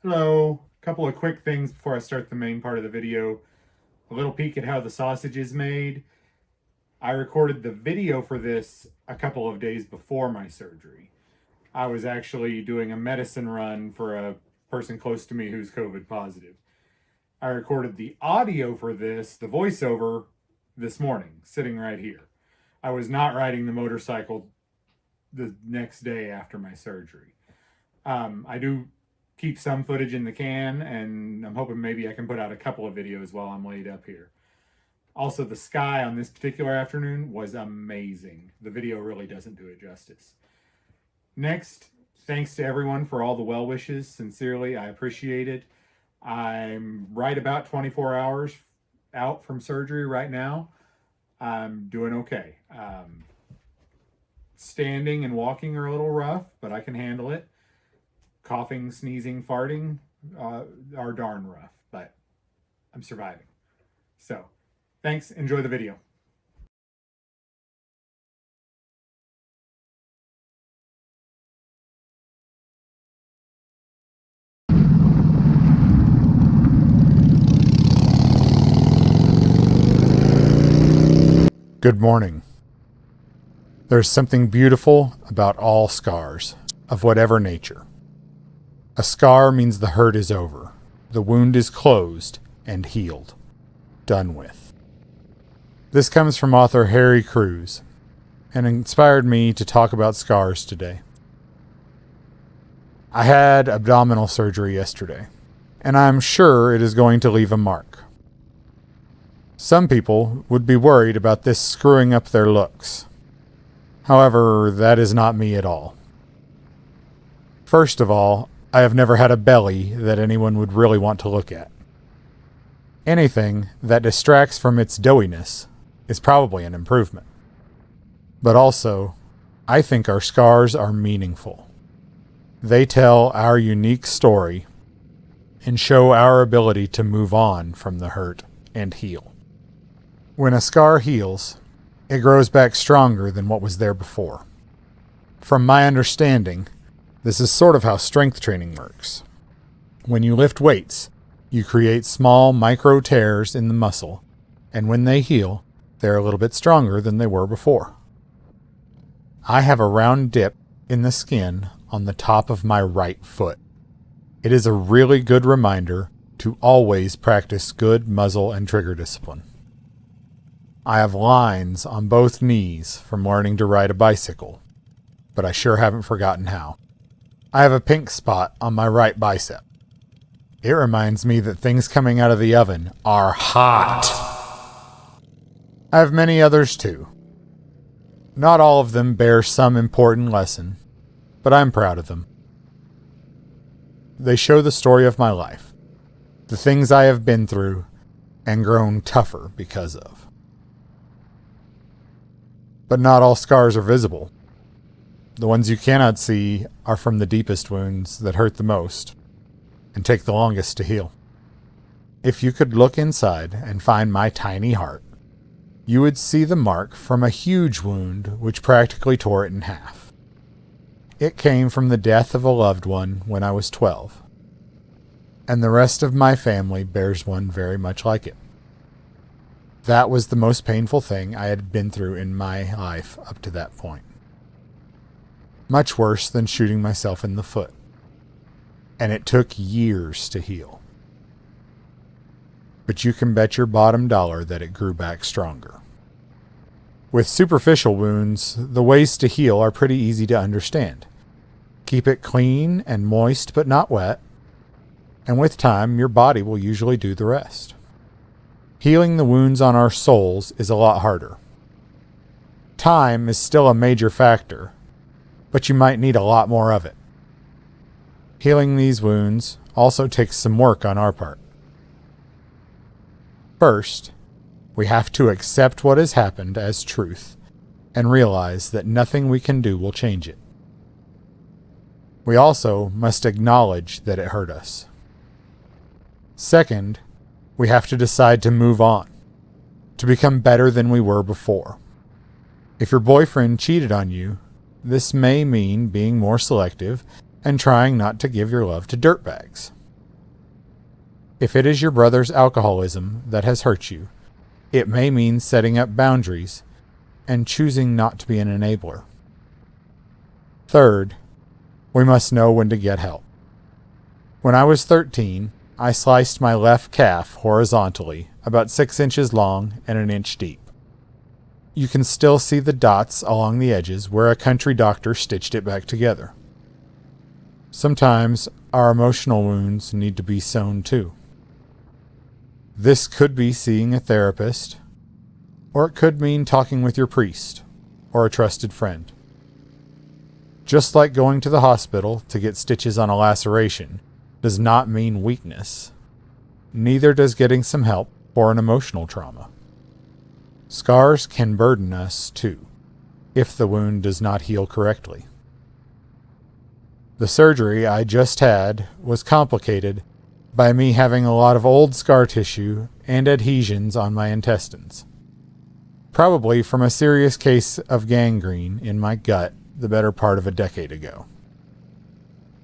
Hello. A couple of quick things before I start the main part of the video. A little peek at how the sausage is made. I recorded the video for this a couple of days before my surgery. I was actually doing a medicine run for a person close to me who's COVID positive. I recorded the audio for this, the voiceover, this morning, sitting right here. I was not riding the motorcycle the next day after my surgery. I do keep some footage in the can, and I'm hoping maybe I can put out a couple of videos while I'm laid up here. Also, the sky on this particular afternoon was amazing. The video really doesn't do it justice. Next, thanks to everyone for all the well wishes. Sincerely, I appreciate it. I'm right about 24 hours out from surgery right now. I'm doing okay. Standing and walking are a little rough, but I can handle it. Coughing, sneezing, farting are darn rough, but I'm surviving. So, thanks. Enjoy the video. Good morning. There's something beautiful about all scars, of whatever nature. A scar means the hurt is over, the wound is closed and healed, done with. This comes from author Harry Crews, and inspired me to talk about scars today. I had abdominal surgery yesterday, and I'm sure it is going to leave a mark. Some people would be worried about this screwing up their looks. However, that is not me at all. First of all, I have never had a belly that anyone would really want to look at. Anything that distracts from its doughiness is probably an improvement. But also, I think our scars are meaningful. They tell our unique story and show our ability to move on from the hurt and heal. When a scar heals, it grows back stronger than what was there before. From my understanding, this is sort of how strength training works. When you lift weights, you create small micro tears in the muscle, and when they heal, they're a little bit stronger than they were before. I have a round dip in the skin on the top of my right foot. It is a really good reminder to always practice good muzzle and trigger discipline. I have lines on both knees from learning to ride a bicycle, but I sure haven't forgotten how. I have a pink spot on my right bicep. It reminds me that things coming out of the oven are hot. I have many others too. Not all of them bear some important lesson, but I'm proud of them. They show the story of my life, the things I have been through and grown tougher because of. But not all scars are visible. The ones you cannot see are from the deepest wounds that hurt the most and take the longest to heal. If you could look inside and find my tiny heart, you would see the mark from a huge wound which practically tore it in half. It came from the death of a loved one when I was 12, and the rest of my family bears one very much like it. That was the most painful thing I had been through in my life up to that point. Much worse than shooting myself in the foot. And it took years to heal. But you can bet your bottom dollar that it grew back stronger. With superficial wounds, the ways to heal are pretty easy to understand. Keep it clean and moist but not wet, and with time your body will usually do the rest. Healing the wounds on our souls is a lot harder. Time is still a major factor, but you might need a lot more of it. Healing these wounds also takes some work on our part. First, we have to accept what has happened as truth and realize that nothing we can do will change it. We also must acknowledge that it hurt us. Second, we have to decide to move on, to become better than we were before. If your boyfriend cheated on you, this may mean being more selective and trying not to give your love to dirtbags. If it is your brother's alcoholism that has hurt you, it may mean setting up boundaries and choosing not to be an enabler. Third, we must know when to get help. When I was 13, I sliced my left calf horizontally, about 6 inches long and an inch deep. You can still see the dots along the edges where a country doctor stitched it back together. Sometimes our emotional wounds need to be sewn too. This could be seeing a therapist, or it could mean talking with your priest or a trusted friend. Just like going to the hospital to get stitches on a laceration does not mean weakness, neither does getting some help for an emotional trauma. Scars can burden us too, if the wound does not heal correctly. The surgery I just had was complicated by me having a lot of old scar tissue and adhesions on my intestines, probably from a serious case of gangrene in my gut the better part of a decade ago.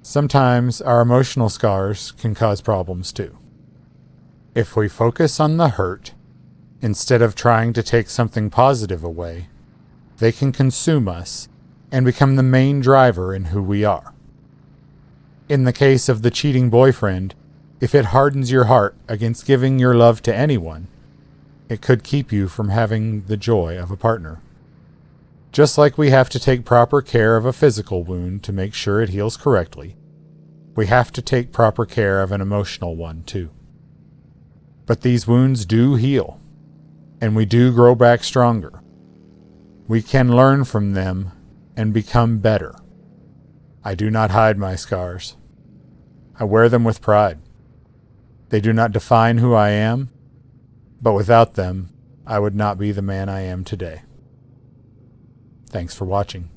Sometimes our emotional scars can cause problems too. If we focus on the hurt, instead of trying to take something positive away, they can consume us and become the main driver in who we are. In the case of the cheating boyfriend, if it hardens your heart against giving your love to anyone, it could keep you from having the joy of a partner. Just like we have to take proper care of a physical wound to make sure it heals correctly, we have to take proper care of an emotional one too. But these wounds do heal, and we do grow back stronger. We can learn from them and become better. I do not hide my scars. I wear them with pride. They do not define who I am, but without them, I would not be the man I am today. Thanks for watching.